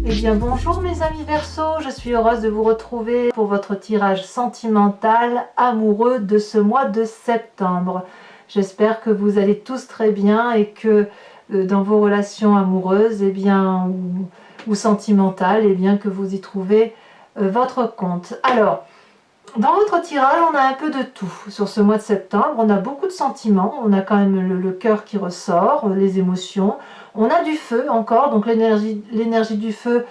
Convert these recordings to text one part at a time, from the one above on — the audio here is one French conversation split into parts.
Eh bien bonjour mes amis Verseau, je suis heureuse de vous retrouver pour votre tirage sentimental amoureux de ce mois de septembre. J'espère que vous allez tous très bien et que dans vos relations amoureuses ou sentimentales, que vous y trouvez votre compte. Alors, dans votre tirage, on a un peu de tout sur ce mois de septembre. On a beaucoup de sentiments, on a quand même le cœur qui ressort, les émotions. On a du feu encore, donc l'énergie du feu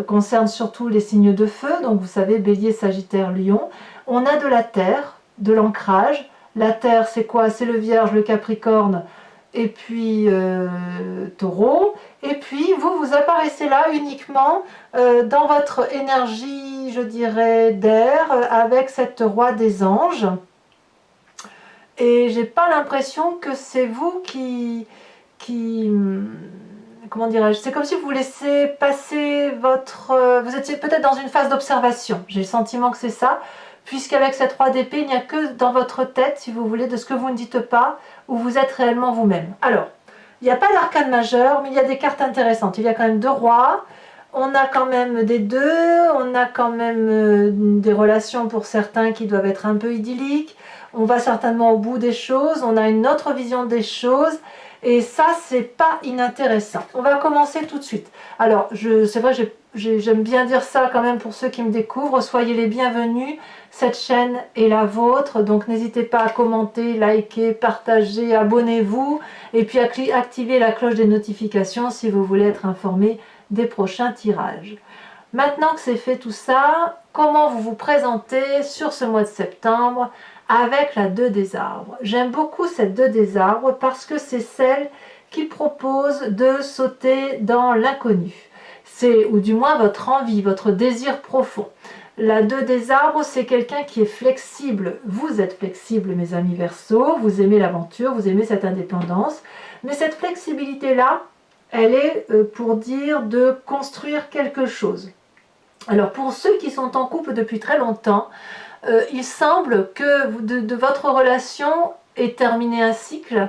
concerne surtout les signes de feu, donc vous savez, Bélier, Sagittaire, Lion. On a de la terre, de l'ancrage. La terre, c'est quoi? C'est le Vierge, le Capricorne, et puis Taureau. Et puis vous apparaissez là uniquement dans votre énergie, je dirais, d'air, avec cette roi des anges. Et j'ai pas l'impression que c'est vous qui comment dirais-je, c'est comme si vous laissez passer vous étiez peut-être dans une phase d'observation. J'ai le sentiment que c'est ça, puisqu'avec cette roi d'épée, il n'y a que dans votre tête, si vous voulez, de ce que vous ne dites pas, où vous êtes réellement vous-même. Alors, il n'y a pas d'arcane majeur, mais il y a des cartes intéressantes. Il y a quand même 2 rois, on a quand même des 2, on a quand même des relations pour certains qui doivent être un peu idylliques, on va certainement au bout des choses, on a une autre vision des choses, et ça, c'est pas inintéressant. On va commencer tout de suite. Alors, c'est vrai, j'aime bien dire ça quand même pour ceux qui me découvrent. Soyez les bienvenus. Cette chaîne est la vôtre. Donc, n'hésitez pas à commenter, liker, partager, abonnez-vous. Et puis, activez la cloche des notifications si vous voulez être informé des prochains tirages. Maintenant que c'est fait tout ça, comment vous vous présentez sur ce mois de septembre avec la 2 des arbres? J'aime beaucoup cette 2 des arbres parce que c'est celle qui propose de sauter dans l'inconnu. C'est, ou du moins, votre envie, votre désir profond. La 2 des arbres, c'est quelqu'un qui est flexible. Vous êtes flexible, mes amis Verseau, vous aimez l'aventure, vous aimez cette indépendance. Mais cette flexibilité-là, elle est pour dire de construire quelque chose. Alors pour ceux qui sont en couple depuis très longtemps, il semble que de votre relation est terminé un cycle,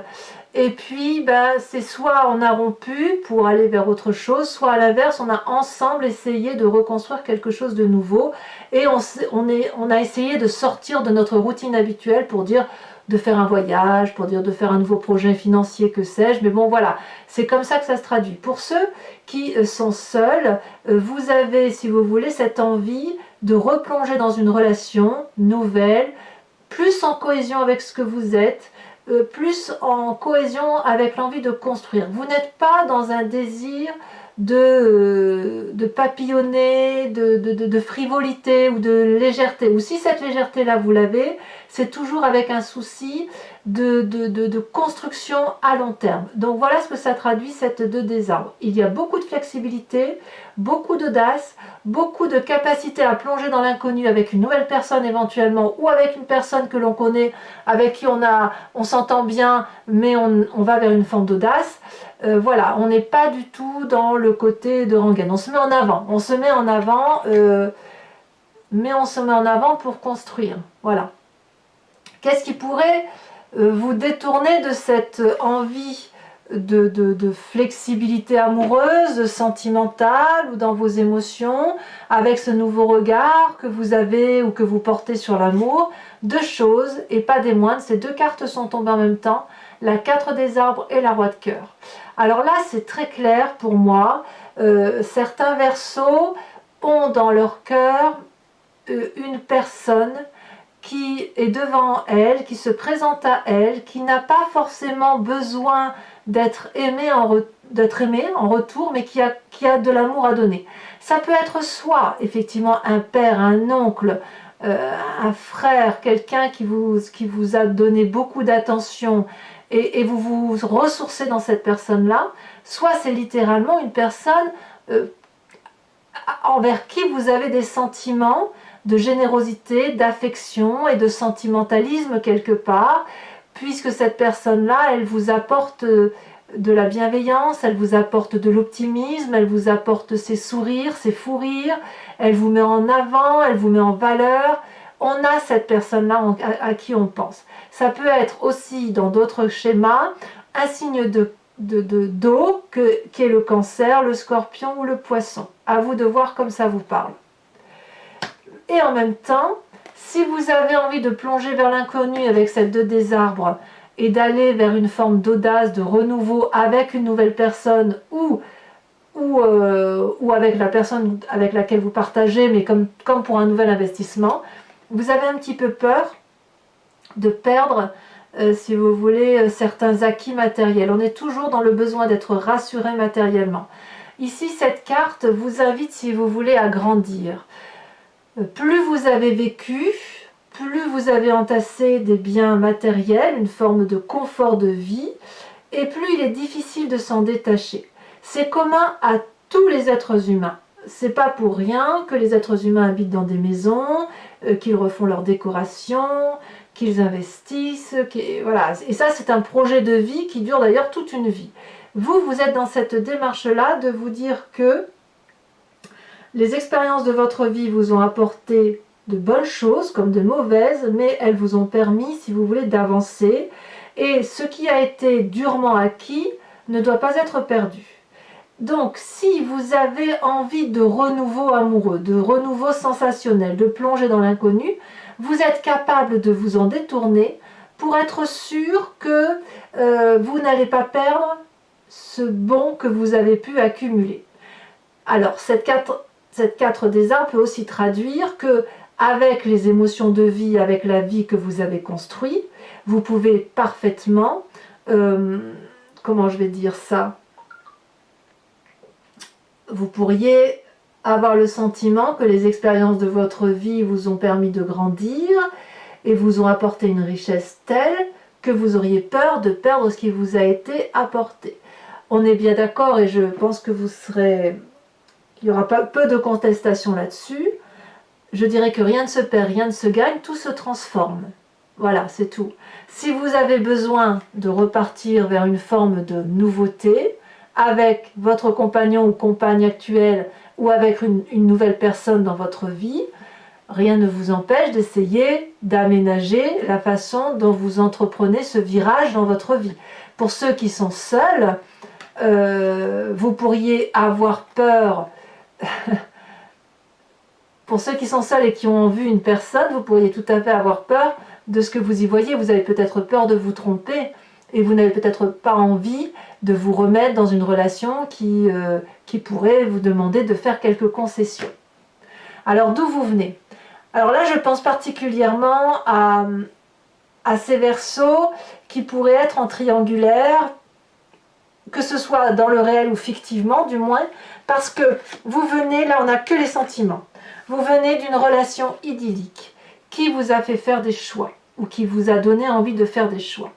et puis c'est soit on a rompu pour aller vers autre chose, soit à l'inverse on a ensemble essayé de reconstruire quelque chose de nouveau, et on a essayé de sortir de notre routine habituelle pour dire de faire un voyage, pour dire de faire un nouveau projet financier, que sais-je, mais bon voilà, c'est comme ça que ça se traduit. Pour ceux qui sont seuls, vous avez, si vous voulez, cette envie de replonger dans une relation nouvelle, plus en cohésion avec ce que vous êtes, plus en cohésion avec l'envie de construire. Vous n'êtes pas dans un désir de papillonner, de frivolité ou de légèreté. Ou si cette légèreté-là vous l'avez, c'est toujours avec un souci de construction à long terme. Donc voilà ce que ça traduit, cette 2 des arbres. Il y a beaucoup de flexibilité, beaucoup d'audace, beaucoup de capacité à plonger dans l'inconnu avec une nouvelle personne éventuellement, ou avec une personne que l'on connaît, avec qui on s'entend bien, mais on va vers une forme d'audace. Voilà, on n'est pas du tout dans le côté de rengaine. On se met en avant, mais on se met en avant pour construire. Voilà. Qu'est-ce qui pourrait vous détourner de cette envie de flexibilité amoureuse, sentimentale, ou dans vos émotions, avec ce nouveau regard que vous avez ou que vous portez sur l'amour? 2 choses, et pas des moindres, ces 2 cartes sont tombées en même temps, la 4 des arbres et la roi de cœur. Alors là, c'est très clair pour moi. Certains Verseaux ont dans leur cœur une personne qui est devant elle, qui se présente à elle, qui n'a pas forcément besoin d'être aimé en retour, mais qui a de l'amour à donner. Ça peut être soit effectivement un père, un oncle, un frère, quelqu'un qui vous a donné beaucoup d'attention, et vous vous ressourcez dans cette personne-là, soit c'est littéralement une personne envers qui vous avez des sentiments de générosité, d'affection et de sentimentalisme quelque part, puisque cette personne-là, elle vous apporte de la bienveillance, elle vous apporte de l'optimisme, elle vous apporte ses sourires, ses fous rires, elle vous met en avant, elle vous met en valeur. On a cette personne-là à qui on pense. Ça peut être aussi, dans d'autres schémas, un signe de d'eau qui est le Cancer, le Scorpion ou le Poisson. À vous de voir comme ça vous parle. Et en même temps, si vous avez envie de plonger vers l'inconnu avec cette 2 des arbres et d'aller vers une forme d'audace, de renouveau avec une nouvelle personne ou avec la personne avec laquelle vous partagez, mais comme pour un nouvel investissement, vous avez un petit peu peur de perdre, si vous voulez, certains acquis matériels. On est toujours dans le besoin d'être rassuré matériellement. Ici, cette carte vous invite, si vous voulez, à grandir. Plus vous avez vécu, plus vous avez entassé des biens matériels, une forme de confort de vie, et plus il est difficile de s'en détacher. C'est commun à tous les êtres humains. C'est pas pour rien que les êtres humains habitent dans des maisons, qu'ils refont leurs décorations, qu'ils investissent, voilà. Et ça, c'est un projet de vie qui dure d'ailleurs toute une vie. Vous êtes dans cette démarche-là de vous dire que les expériences de votre vie vous ont apporté de bonnes choses comme de mauvaises, mais elles vous ont permis, si vous voulez, d'avancer. Et ce qui a été durement acquis ne doit pas être perdu. Donc, si vous avez envie de renouveau amoureux, de renouveau sensationnel, de plonger dans l'inconnu, vous êtes capable de vous en détourner pour être sûr que vous n'allez pas perdre ce bon que vous avez pu accumuler. Alors, cette 4 des arbres peut aussi traduire que avec les émotions de vie, avec la vie que vous avez construite, vous pouvez parfaitement, comment je vais dire ça, vous pourriez avoir le sentiment que les expériences de votre vie vous ont permis de grandir et vous ont apporté une richesse telle que vous auriez peur de perdre ce qui vous a été apporté. On est bien d'accord et je pense que il n'y aura pas peu de contestation là-dessus. Je dirais que rien ne se perd, rien ne se gagne, tout se transforme. Voilà, c'est tout. Si vous avez besoin de repartir vers une forme de nouveauté, avec votre compagnon ou compagne actuelle, ou avec une nouvelle personne dans votre vie, rien ne vous empêche d'essayer d'aménager la façon dont vous entreprenez ce virage dans votre vie. Pour ceux qui sont seuls, vous pourriez avoir peur... Pour ceux qui sont seuls et qui ont vu une personne, vous pourriez tout à fait avoir peur de ce que vous y voyez. Vous avez peut-être peur de vous tromper et vous n'avez peut-être pas envie de vous remettre dans une relation qui pourrait vous demander de faire quelques concessions. Alors d'où vous venez? Alors là, je pense particulièrement à ces Verseaux qui pourraient être en triangulaire, que ce soit dans le réel ou fictivement du moins, parce que vous venez, là on n'a que les sentiments. Vous venez d'une relation idyllique qui vous a fait faire des choix ou qui vous a donné envie de faire des choix.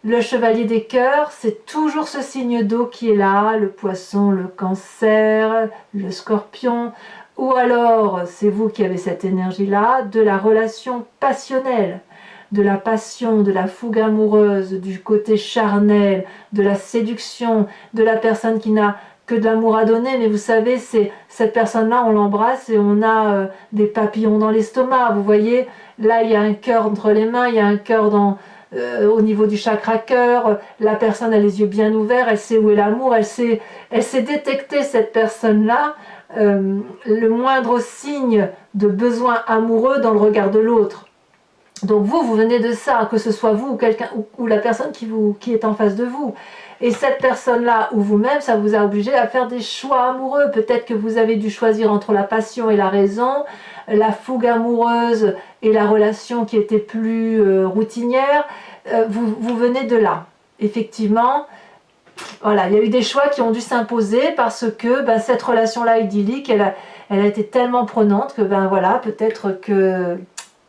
Le chevalier des cœurs, c'est toujours ce signe d'eau qui est là, le poisson, le cancer, le scorpion, ou alors c'est vous qui avez cette énergie-là, de la relation passionnelle, de la passion, de la fougue amoureuse, du côté charnel, de la séduction, de la personne qui n'a que de l'amour à donner, mais vous savez, c'est cette personne-là, on l'embrasse et on a des papillons dans l'estomac, vous voyez, là il y a un cœur entre les mains, il y a un cœur au niveau du chakra cœur, la personne a les yeux bien ouverts, elle sait où est l'amour, elle sait détecter cette personne-là, le moindre signe de besoin amoureux dans le regard de l'autre. Donc vous venez de ça, que ce soit vous ou quelqu'un ou la personne qui est en face de vous. Et cette personne-là ou vous-même, ça vous a obligé à faire des choix amoureux. Peut-être que vous avez dû choisir entre la passion et la raison, la fougue amoureuse et la relation qui était plus routinière. Vous venez de là. Effectivement, voilà, il y a eu des choix qui ont dû s'imposer parce que cette relation-là idyllique, elle a été tellement prenante que voilà, peut-être que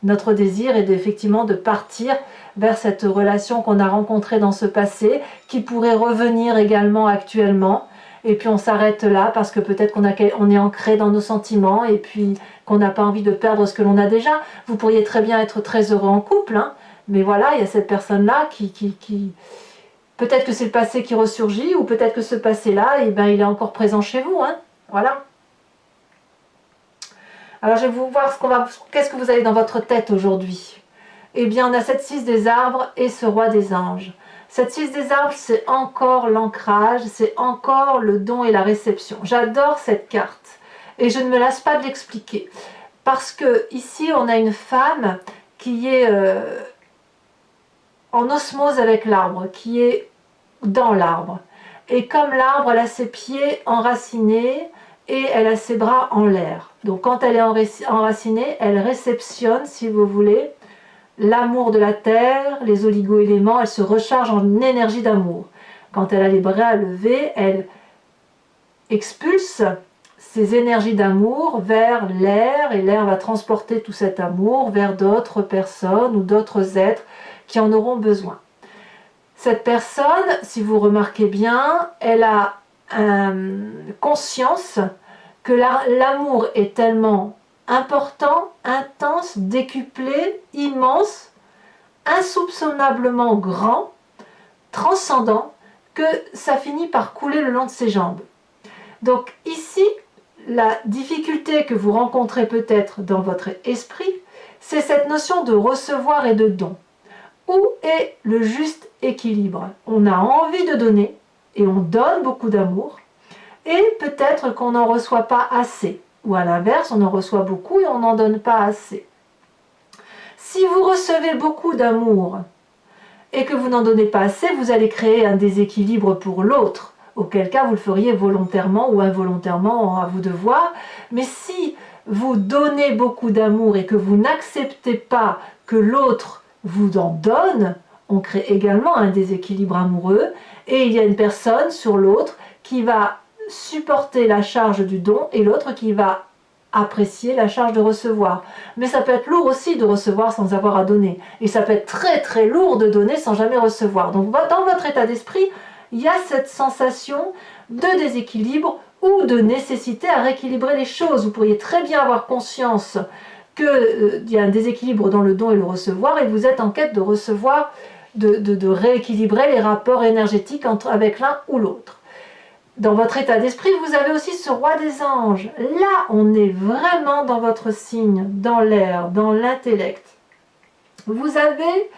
notre désir est effectivement de partir vers cette relation qu'on a rencontrée dans ce passé, qui pourrait revenir également actuellement. Et puis on s'arrête là parce que peut-être qu'on est ancré dans nos sentiments et puis qu'on n'a pas envie de perdre ce que l'on a déjà. Vous pourriez très bien être très heureux en couple, hein, mais voilà, il y a cette personne-là qui... Peut-être que c'est le passé qui ressurgit ou peut-être que ce passé-là, il est encore présent chez vous. Hein, voilà. Alors je vais vous voir qu'est-ce que vous avez dans votre tête aujourd'hui. Eh bien on a cette 6 des arbres et ce roi des anges. Cette 6 des arbres, c'est encore l'ancrage, c'est encore le don et la réception. J'adore cette carte et je ne me lasse pas de l'expliquer. Parce que ici, on a une femme qui est en osmose avec l'arbre, qui est dans l'arbre. Et comme l'arbre, elle a ses pieds enracinés et elle a ses bras en l'air. Donc quand elle est enracinée, elle réceptionne, si vous voulez, l'amour de la terre, les oligo-éléments, elle se recharge en énergie d'amour. Quand elle a les bras levés, elle expulse ces énergies d'amour vers l'air et l'air va transporter tout cet amour vers d'autres personnes ou d'autres êtres qui en auront besoin. Cette personne, si vous remarquez bien, elle a conscience que l'amour est tellement important, intense, décuplé, immense, insoupçonnablement grand, transcendant, que ça finit par couler le long de ses jambes. Donc ici, la difficulté que vous rencontrez peut-être dans votre esprit, c'est cette notion de recevoir et de don. Où est le juste équilibre? On a envie de donner et on donne beaucoup d'amour et peut-être qu'on n'en reçoit pas assez. Ou à l'inverse, on en reçoit beaucoup et on n'en donne pas assez. Si vous recevez beaucoup d'amour et que vous n'en donnez pas assez, vous allez créer un déséquilibre pour l'autre. Auquel cas vous le feriez volontairement ou involontairement, à vous de voir. Mais si vous donnez beaucoup d'amour et que vous n'acceptez pas que l'autre vous en donne, on crée également un déséquilibre amoureux et il y a une personne sur l'autre qui va supporter la charge du don et l'autre qui va apprécier la charge de recevoir. Mais ça peut être lourd aussi de recevoir sans avoir à donner. Et ça peut être très très lourd de donner sans jamais recevoir. Donc dans votre état d'esprit, il y a cette sensation de déséquilibre ou de nécessité à rééquilibrer les choses. Vous pourriez très bien avoir conscience qu'il y a un déséquilibre dans le don et le recevoir et vous êtes en quête de recevoir, de rééquilibrer les rapports énergétiques avec l'un ou l'autre. Dans votre état d'esprit, vous avez aussi ce roi des anges. Là, on est vraiment dans votre signe, dans l'air, dans l'intellect. Vous avez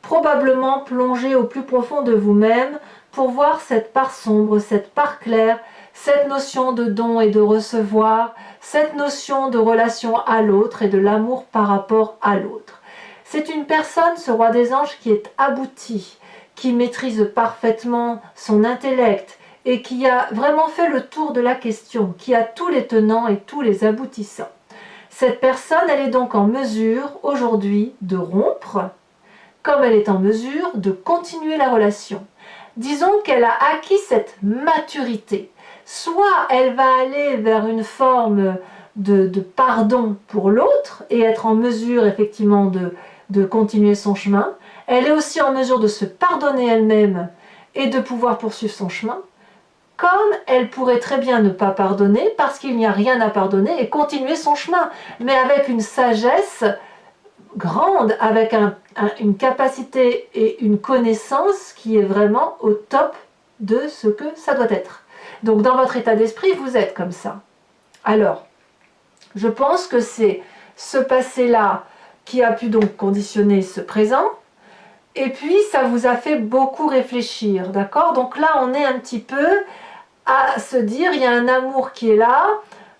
probablement plongé au plus profond de vous-même pour voir cette part sombre, cette part claire, cette notion de don et de recevoir, cette notion de relation à l'autre et de l'amour par rapport à l'autre. C'est une personne, ce roi des anges, qui est abouti, qui maîtrise parfaitement son intellect et qui a vraiment fait le tour de la question, qui a tous les tenants et tous les aboutissants. Cette personne, elle est donc en mesure aujourd'hui de rompre, comme elle est en mesure de continuer la relation. Disons qu'elle a acquis cette maturité. Soit elle va aller vers une forme de pardon pour l'autre et être en mesure effectivement de continuer son chemin. Elle est aussi en mesure de se pardonner elle-même et de pouvoir poursuivre son chemin. Comme elle pourrait très bien ne pas pardonner parce qu'il n'y a rien à pardonner et continuer son chemin, mais avec une sagesse grande, avec une capacité et une connaissance qui est vraiment au top de ce que ça doit être. Donc dans votre état d'esprit, vous êtes comme ça. Alors, je pense que c'est ce passé-là qui a pu donc conditionner ce présent, et puis ça vous a fait beaucoup réfléchir, d'accord? Donc là, on est un petit peu à se dire, il y a un amour qui est là,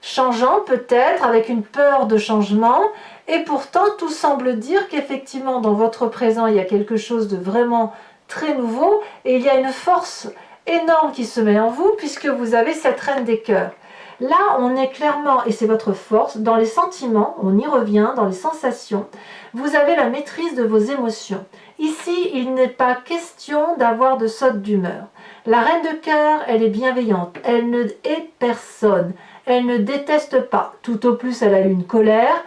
changeant peut-être, avec une peur de changement, et pourtant tout semble dire qu'effectivement dans votre présent il y a quelque chose de vraiment très nouveau, et il y a une force énorme qui se met en vous, puisque vous avez cette reine des cœurs. Là on est clairement, et c'est votre force, dans les sentiments, on y revient, dans les sensations, vous avez la maîtrise de vos émotions. Ici il n'est pas question d'avoir de saute d'humeur. La reine de cœur, elle est bienveillante, elle ne hait personne, elle ne déteste pas, tout au plus elle a eu une colère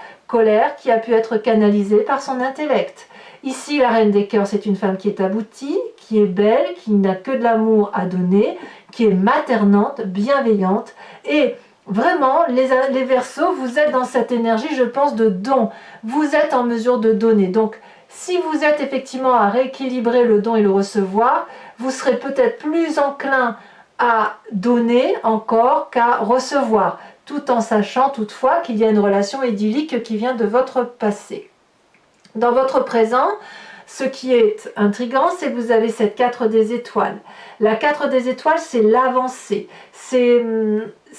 qui a pu être canalisée par son intellect. Ici, la reine des cœurs, c'est une femme qui est aboutie, qui est belle, qui n'a que de l'amour à donner, qui est maternante, bienveillante. Et vraiment, les Verseaux, vous êtes dans cette énergie, je pense, de don. Vous êtes en mesure de donner. Donc, si vous êtes effectivement à rééquilibrer le don et le recevoir, vous serez peut-être plus enclin à donner encore qu'à recevoir, tout en sachant toutefois qu'il y a une relation idyllique qui vient de votre passé. Dans votre présent, ce qui est intriguant, c'est que vous avez cette 4 des étoiles. La 4 des étoiles, c'est l'avancée. C'est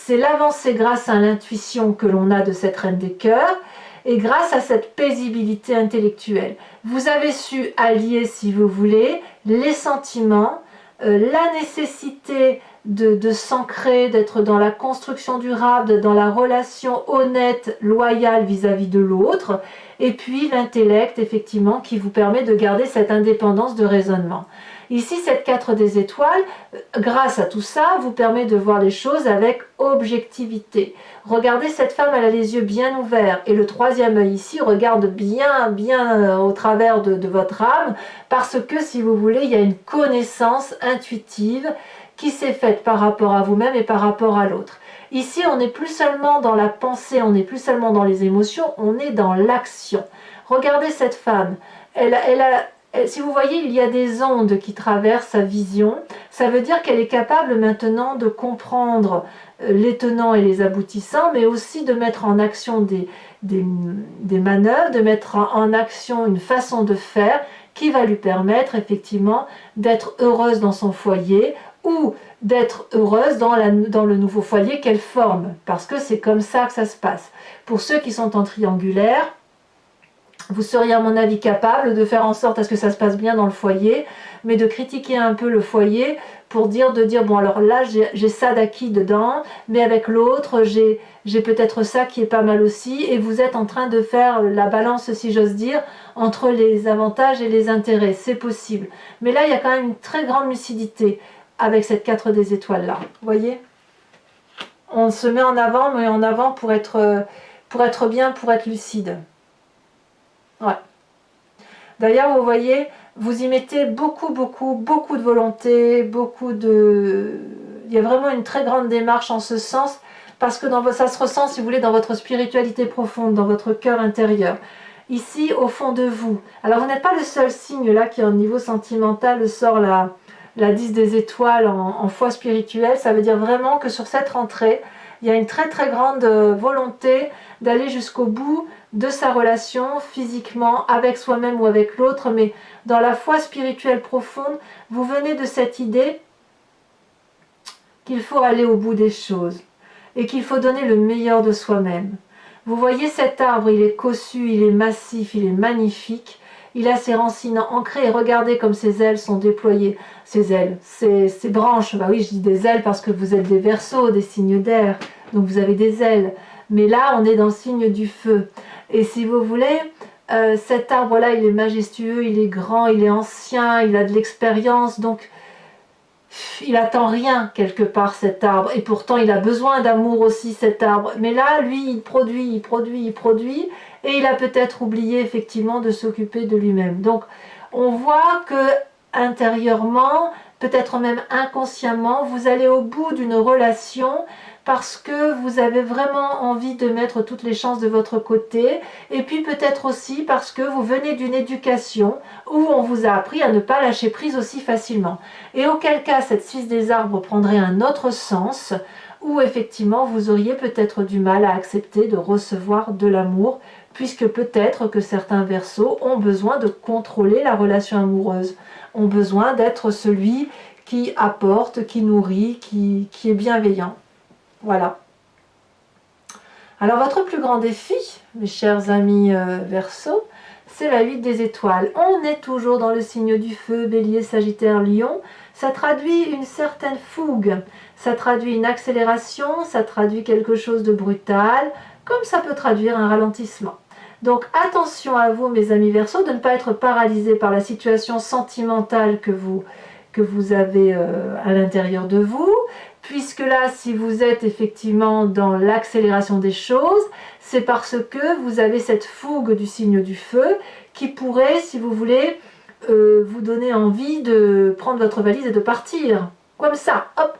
l'avancée grâce à l'intuition que l'on a de cette reine des cœurs et grâce à cette paisibilité intellectuelle. Vous avez su allier, si vous voulez, les sentiments, la nécessité de s'ancrer, d'être dans la construction durable, dans la relation honnête, loyale vis-à-vis de l'autre, et puis l'intellect, effectivement, qui vous permet de garder cette indépendance de raisonnement. Ici, cette 4 des étoiles, grâce à tout ça, vous permet de voir les choses avec objectivité. Regardez, cette femme, elle a les yeux bien ouverts, et le troisième œil ici regarde bien au travers de votre âme, parce que, si vous voulez, il y a une connaissance intuitive qui s'est faite par rapport à vous-même et par rapport à l'autre. Ici, on n'est plus seulement dans la pensée, on n'est plus seulement dans les émotions, on est dans l'action. Regardez cette femme, si vous voyez, il y a des ondes qui traversent sa vision. Ça veut dire qu'elle est capable maintenant de comprendre les tenants et les aboutissants, mais aussi de mettre en action des manœuvres, de mettre en action une façon de faire qui va lui permettre effectivement d'être heureuse dans son foyer ou d'être heureuse dans le nouveau foyer qu'elle forme, parce que c'est comme ça que ça se passe. Pour ceux qui sont en triangulaire, vous seriez à mon avis capable de faire en sorte à ce que ça se passe bien dans le foyer, mais de critiquer un peu le foyer pour de dire bon alors là j'ai ça d'acquis dedans, mais avec l'autre j'ai peut-être ça qui est pas mal aussi, et vous êtes en train de faire la balance, si j'ose dire, entre les avantages et les intérêts, c'est possible. Mais là il y a quand même une très grande lucidité avec cette 4 des étoiles là, vous voyez, on se met en avant, mais en avant pour être bien, pour être lucide. Ouais. D'ailleurs, vous voyez, vous y mettez beaucoup de volonté, il y a vraiment une très grande démarche en ce sens, parce que ça se ressent, si vous voulez, dans votre spiritualité profonde, dans votre cœur intérieur. Ici, au fond de vous. Alors, vous n'êtes pas le seul signe là qui, au niveau sentimental, sort la 10 des étoiles en foi spirituelle. Ça veut dire vraiment que sur cette rentrée, il y a une très grande volonté d'aller jusqu'au bout de sa relation physiquement avec soi-même ou avec l'autre, mais dans la foi spirituelle profonde, vous venez de cette idée qu'il faut aller au bout des choses et qu'il faut donner le meilleur de soi-même. Vous voyez cet arbre, il est cossu, il est massif, il est magnifique, il a ses racines ancrées, et regardez comme ses ailes sont déployées, ses branches, bah oui je dis des ailes parce que vous êtes des Verseaux, des signes d'air, donc vous avez des ailes, mais là on est dans le signe du feu. Et si vous voulez, cet arbre-là, il est majestueux, il est grand, il est ancien, il a de l'expérience, donc il attend rien quelque part cet arbre, et pourtant il a besoin d'amour aussi cet arbre. Mais là, lui, il produit, et il a peut-être oublié effectivement de s'occuper de lui-même. Donc on voit que intérieurement, peut-être même inconsciemment, vous allez au bout d'une relation, parce que vous avez vraiment envie de mettre toutes les chances de votre côté, et puis peut-être aussi parce que vous venez d'une éducation où on vous a appris à ne pas lâcher prise aussi facilement. Et auquel cas cette 6 des arbres prendrait un autre sens, où effectivement vous auriez peut-être du mal à accepter de recevoir de l'amour, puisque peut-être que certains Verseaux ont besoin de contrôler la relation amoureuse, ont besoin d'être celui qui apporte, qui nourrit, qui est bienveillant. Voilà. Alors votre plus grand défi, mes chers amis Verseaux, c'est la 8 des étoiles. On est toujours dans le signe du feu, Bélier, Sagittaire, Lion. Ça traduit une certaine fougue, ça traduit une accélération, ça traduit quelque chose de brutal, comme ça peut traduire un ralentissement. Donc attention à vous, mes amis Verseaux, de ne pas être paralysés par la situation sentimentale que vous avez à l'intérieur de vous, puisque là, si vous êtes effectivement dans l'accélération des choses, c'est parce que vous avez cette fougue du signe du feu qui pourrait, si vous voulez, vous donner envie de prendre votre valise et de partir. Comme ça, hop.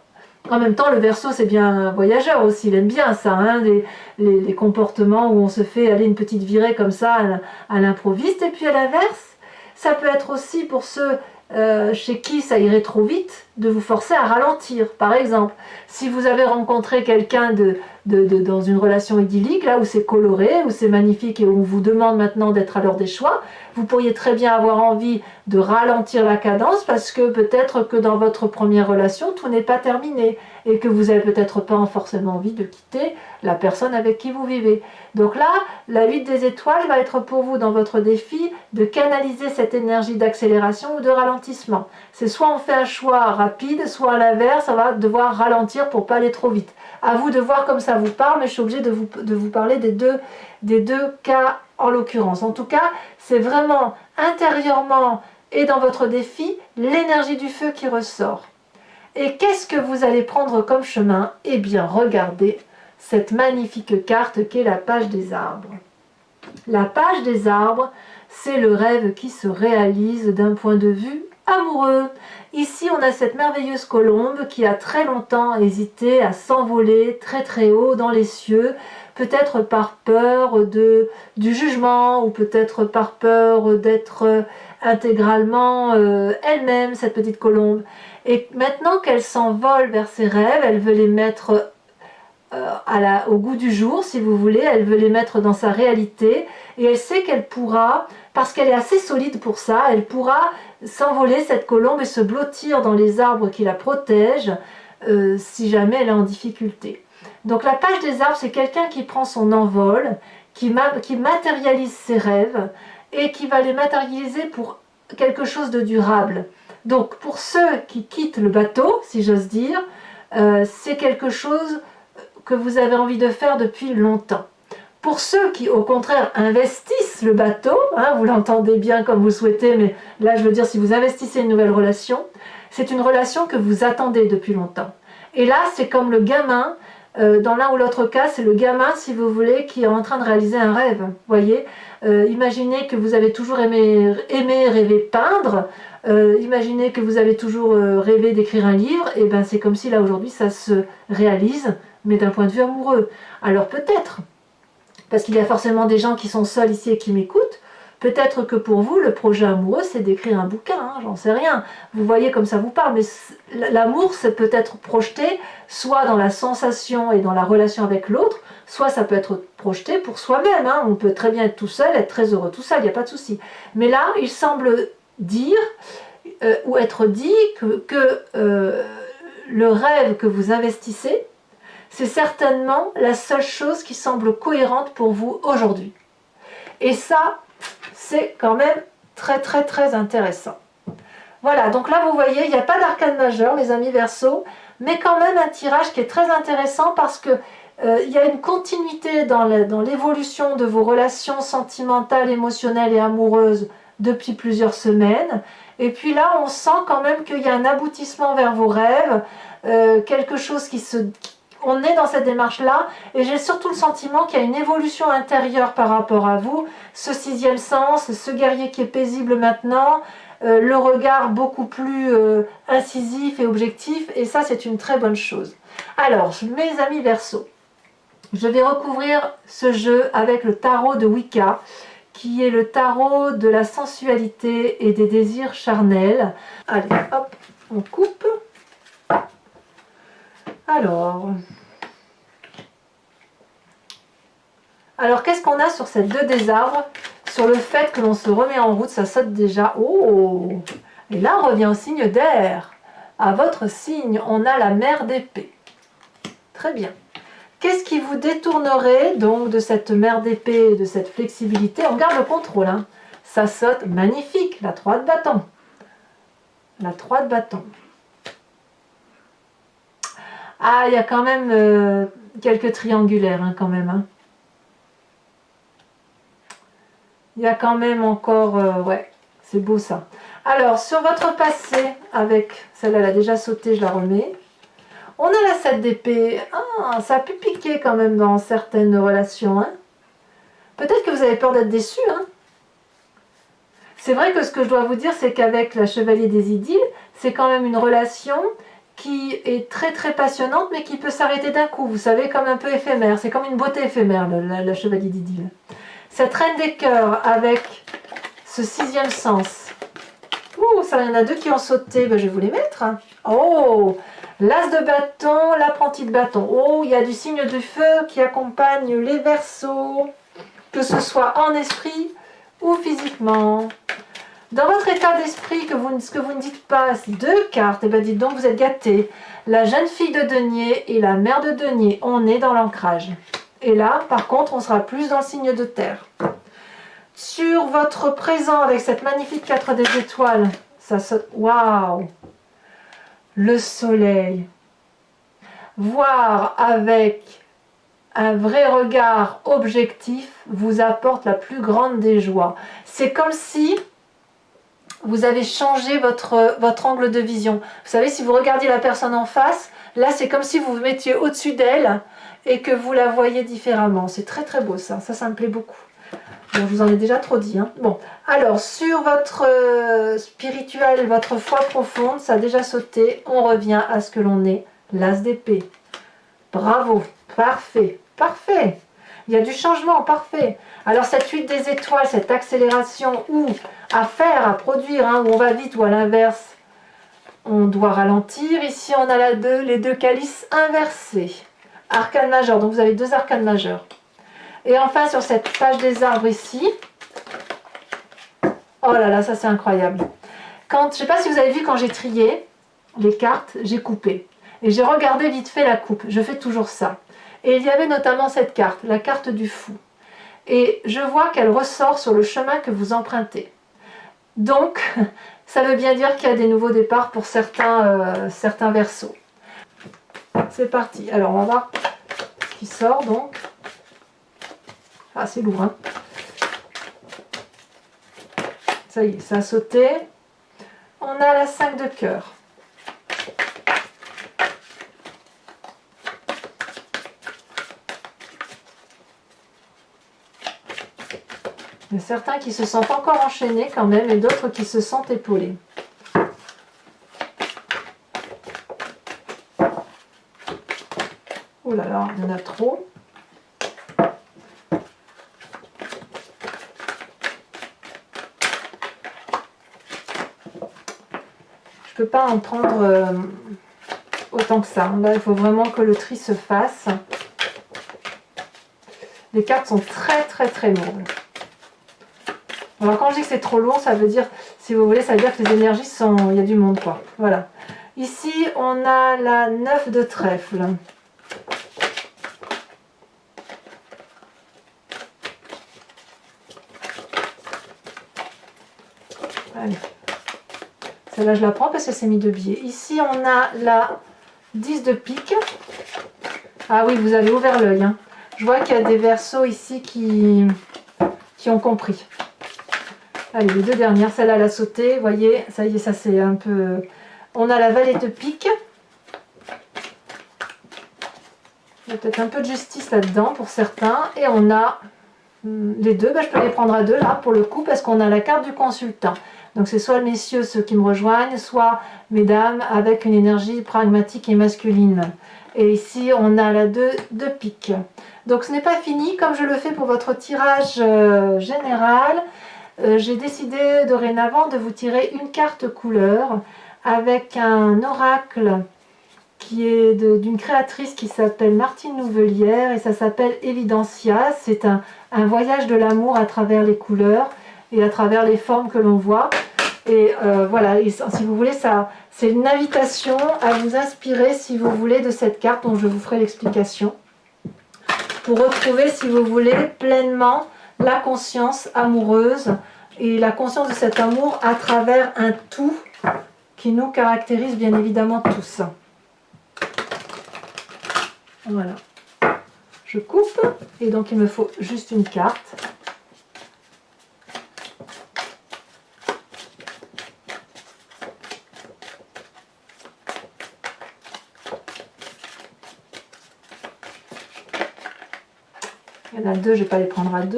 En même temps, le Verseau, c'est bien un voyageur aussi, il aime bien ça, hein, les comportements où on se fait aller une petite virée comme ça à l'improviste. Et puis à l'inverse, ça peut être aussi pour ceux chez qui ça irait trop vite, de vous forcer à ralentir. Par exemple, si vous avez rencontré quelqu'un de dans une relation idyllique, là où c'est coloré, où c'est magnifique et où on vous demande maintenant d'être à l'heure des choix. Vous pourriez très bien avoir envie de ralentir la cadence parce que peut-être que dans votre première relation, tout n'est pas terminé et que vous n'avez peut-être pas forcément envie de quitter la personne avec qui vous vivez. Donc là, la 8 des étoiles va être pour vous dans votre défi de canaliser cette énergie d'accélération ou de ralentissement. C'est soit on fait un choix rapide, soit à l'inverse, on va devoir ralentir pour pas aller trop vite. À vous de voir comme ça vous parle, mais je suis obligée de vous parler des deux cas en l'occurrence. En tout cas, c'est vraiment intérieurement et dans votre défi, l'énergie du feu qui ressort. Et qu'est-ce que vous allez prendre comme chemin? Eh bien, regardez cette magnifique carte qu'est la page des arbres. La page des arbres, c'est le rêve qui se réalise d'un point de vue amoureux. Ici, on a cette merveilleuse colombe qui a très longtemps hésité à s'envoler très très haut dans les cieux, peut-être par peur du jugement ou peut-être par peur d'être intégralement elle-même, cette petite colombe. Et maintenant qu'elle s'envole vers ses rêves, elle veut les mettre au goût du jour, si vous voulez, elle veut les mettre dans sa réalité et elle sait qu'elle pourra, parce qu'elle est assez solide pour ça, elle pourra s'envoler cette colombe et se blottir dans les arbres qui la protègent si jamais elle est en difficulté. Donc la page des arbres, c'est quelqu'un qui prend son envol, qui matérialise ses rêves et qui va les matérialiser pour quelque chose de durable. Donc pour ceux qui quittent le bateau, si j'ose dire, c'est quelque chose que vous avez envie de faire depuis longtemps. Pour ceux qui, au contraire, investissent le bateau, hein, vous l'entendez bien comme vous souhaitez, mais là, je veux dire, si vous investissez une nouvelle relation, c'est une relation que vous attendez depuis longtemps. Et là, c'est comme le gamin, dans l'un ou l'autre cas, c'est le gamin, si vous voulez, qui est en train de réaliser un rêve. Voyez, imaginez que vous avez toujours aimé rêver peindre, imaginez que vous avez toujours rêvé d'écrire un livre, et ben c'est comme si là, aujourd'hui, ça se réalise, mais d'un point de vue amoureux. Alors peut-être, parce qu'il y a forcément des gens qui sont seuls ici et qui m'écoutent, peut-être que pour vous, le projet amoureux, c'est d'écrire un bouquin, hein, j'en sais rien. Vous voyez comme ça vous parle, mais l'amour, c'est peut-être projeté soit dans la sensation et dans la relation avec l'autre, soit ça peut être projeté pour soi-même. Hein. On peut très bien être tout seul, être très heureux tout seul, il n'y a pas de souci. Mais là, il semble dire, ou être dit, que le rêve que vous investissez, c'est certainement la seule chose qui semble cohérente pour vous aujourd'hui. Et ça, c'est quand même très très très intéressant. Voilà, donc là vous voyez, il n'y a pas d'arcane majeur, les amis Verseau, mais quand même un tirage qui est très intéressant parce que il y a une continuité dans l'évolution de vos relations sentimentales, émotionnelles et amoureuses depuis plusieurs semaines. Et puis là, on sent quand même qu'il y a un aboutissement vers vos rêves, quelque chose on est dans cette démarche-là, et j'ai surtout le sentiment qu'il y a une évolution intérieure par rapport à vous, ce sixième sens, ce guerrier qui est paisible maintenant, le regard beaucoup plus incisif et objectif, et ça c'est une très bonne chose. Alors, mes amis Verseau, je vais recouvrir ce jeu avec le tarot de Wicca, qui est le tarot de la sensualité et des désirs charnels. Allez, hop, on coupe. Alors qu'est-ce qu'on a sur cette 2 des arbres? Sur le fait que l'on se remet en route, ça saute déjà. Oh! Et là, on revient au signe d'air. À votre signe, on a la mer d'épée. Très bien. Qu'est-ce qui vous détournerait donc de cette mer d'épée, de cette flexibilité? On garde le contrôle. Hein. Ça saute magnifique, la 3 de bâton. La 3 de bâton. Ah, il y a quand même quelques triangulaires, hein, quand même. Hein. Il y a quand même encore... ouais, c'est beau ça. Alors, sur votre passé, avec... Celle-là, elle a déjà sauté, je la remets. On a la 7 d'épée. Ah, ça a pu piquer quand même dans certaines relations. Hein. Peut-être que vous avez peur d'être déçu. Hein. C'est vrai que ce que je dois vous dire, c'est qu'avec la Chevalier des Idylles, c'est quand même une relation qui est très très passionnante, mais qui peut s'arrêter d'un coup, vous savez, comme un peu éphémère. C'est comme une beauté éphémère, la Chevalier d'Idylle. Cette Reine des Cœurs, avec ce 6e sens. Ouh, ça, il y en a 2 qui ont sauté, ben, je vais vous les mettre. Hein. Oh, L'as de bâton, l'apprenti de bâton. Oh, il y a du signe de feu qui accompagne les Verseaux, que ce soit en esprit ou physiquement. Dans votre état d'esprit, ce que vous ne dites pas, c'est 2 cartes, et bien dites donc vous êtes gâtés. La jeune fille de denier et la mère de denier, on est dans l'ancrage. Et là, par contre, on sera plus dans le signe de terre. Sur votre présent, avec cette magnifique 4 des étoiles, ça saute. Waouh! Le soleil. Voir avec un vrai regard objectif vous apporte la plus grande des joies. C'est comme si vous avez changé votre angle de vision. Vous savez, si vous regardiez la personne en face, là c'est comme si vous vous mettiez au-dessus d'elle et que vous la voyez différemment. C'est très très beau ça, ça me plaît beaucoup. Bon, je vous en ai déjà trop dit. Hein. Bon, alors sur votre spirituel, votre foi profonde, ça a déjà sauté. On revient à ce que l'on est, l'as d'épée. Bravo, parfait, parfait. Il y a du changement, parfait. Alors cette huile des étoiles, cette accélération ou à faire, à produire, hein, où on va vite ou à l'inverse, on doit ralentir. Ici on a les 2 calices inversés. Arcane majeur, donc vous avez 2 arcanes majeurs. Et enfin sur cette page des arbres ici, oh là là, ça c'est incroyable. Je ne sais pas si vous avez vu quand j'ai trié les cartes, j'ai coupé. Et j'ai regardé vite fait la coupe, je fais toujours ça. Et il y avait notamment cette carte, la carte du fou. Et je vois qu'elle ressort sur le chemin que vous empruntez. Donc, ça veut bien dire qu'il y a des nouveaux départs pour certains Verseaux. C'est parti. Alors, on va voir ce qui sort donc. Ah, c'est lourd, hein. Ça y est, ça a sauté. On a la 5 de cœur. Il y a certains qui se sentent encore enchaînés quand même et d'autres qui se sentent épaulés. Oh là là, il y en a trop. Je ne peux pas en prendre autant que ça. Là, il faut vraiment que le tri se fasse. Les cartes sont très très très lourdes. Alors quand je dis que c'est trop lourd, ça veut dire, si vous voulez, ça veut dire que les énergies sont... Il y a du monde, quoi. Voilà. Ici, on a la 9 de trèfle. Allez. Celle-là, je la prends parce que c'est mis de biais. Ici, on a la 10 de pique. Ah oui, vous avez ouvert l'œil. Hein. Je vois qu'il y a des Verseaux ici qui ont compris. Allez, les 2 dernières, celle-là, elle a sauté. Vous voyez, ça y est, ça c'est un peu... On a la valet de pique. Il y a peut-être un peu de justice là-dedans pour certains. Et on a les 2. Je peux les prendre à 2 là, pour le coup, parce qu'on a la carte du consultant. Donc c'est soit messieurs, ceux qui me rejoignent, soit mesdames, avec une énergie pragmatique et masculine. Et ici, on a la 2 de pique. Donc ce n'est pas fini, comme je le fais pour votre tirage général. J'ai décidé dorénavant de vous tirer une carte couleur avec un oracle qui est d'une créatrice qui s'appelle Martine Nouvelière et ça s'appelle Evidencia. C'est un voyage de l'amour à travers les couleurs et à travers les formes que l'on voit. Et voilà, et si vous voulez, c'est une invitation à vous inspirer, si vous voulez, de cette carte dont je vous ferai l'explication. Pour retrouver, si vous voulez, pleinement la conscience amoureuse et la conscience de cet amour à travers un tout qui nous caractérise bien évidemment tous. Voilà. Je coupe et donc il me faut juste une carte. Il y en a 2, je ne vais pas les prendre à 2.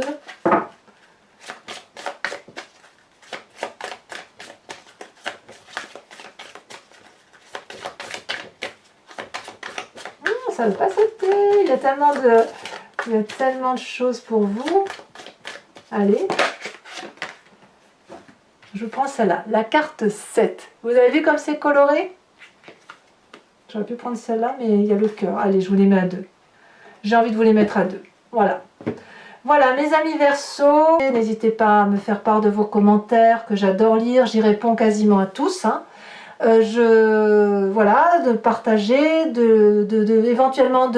Ça ne veut pas sauter. Il y a tellement de choses pour vous. Allez. Je prends celle-là, la carte 7. Vous avez vu comme c'est coloré? J'aurais pu prendre celle-là, mais il y a le cœur. Allez, je vous les mets à 2. J'ai envie de vous les mettre à 2. Voilà. Voilà, mes amis Verseau, n'hésitez pas à me faire part de vos commentaires, que j'adore lire. J'y réponds quasiment à tous. Hein. Voilà, de partager, éventuellement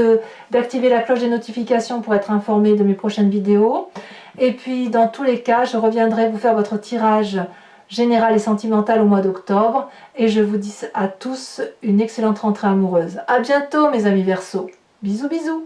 d'activer la cloche des notifications pour être informé de mes prochaines vidéos. Et puis, dans tous les cas, je reviendrai vous faire votre tirage général et sentimental au mois d'octobre. Et je vous dis à tous une excellente rentrée amoureuse. À bientôt, mes amis Verseau. Bisous, bisous.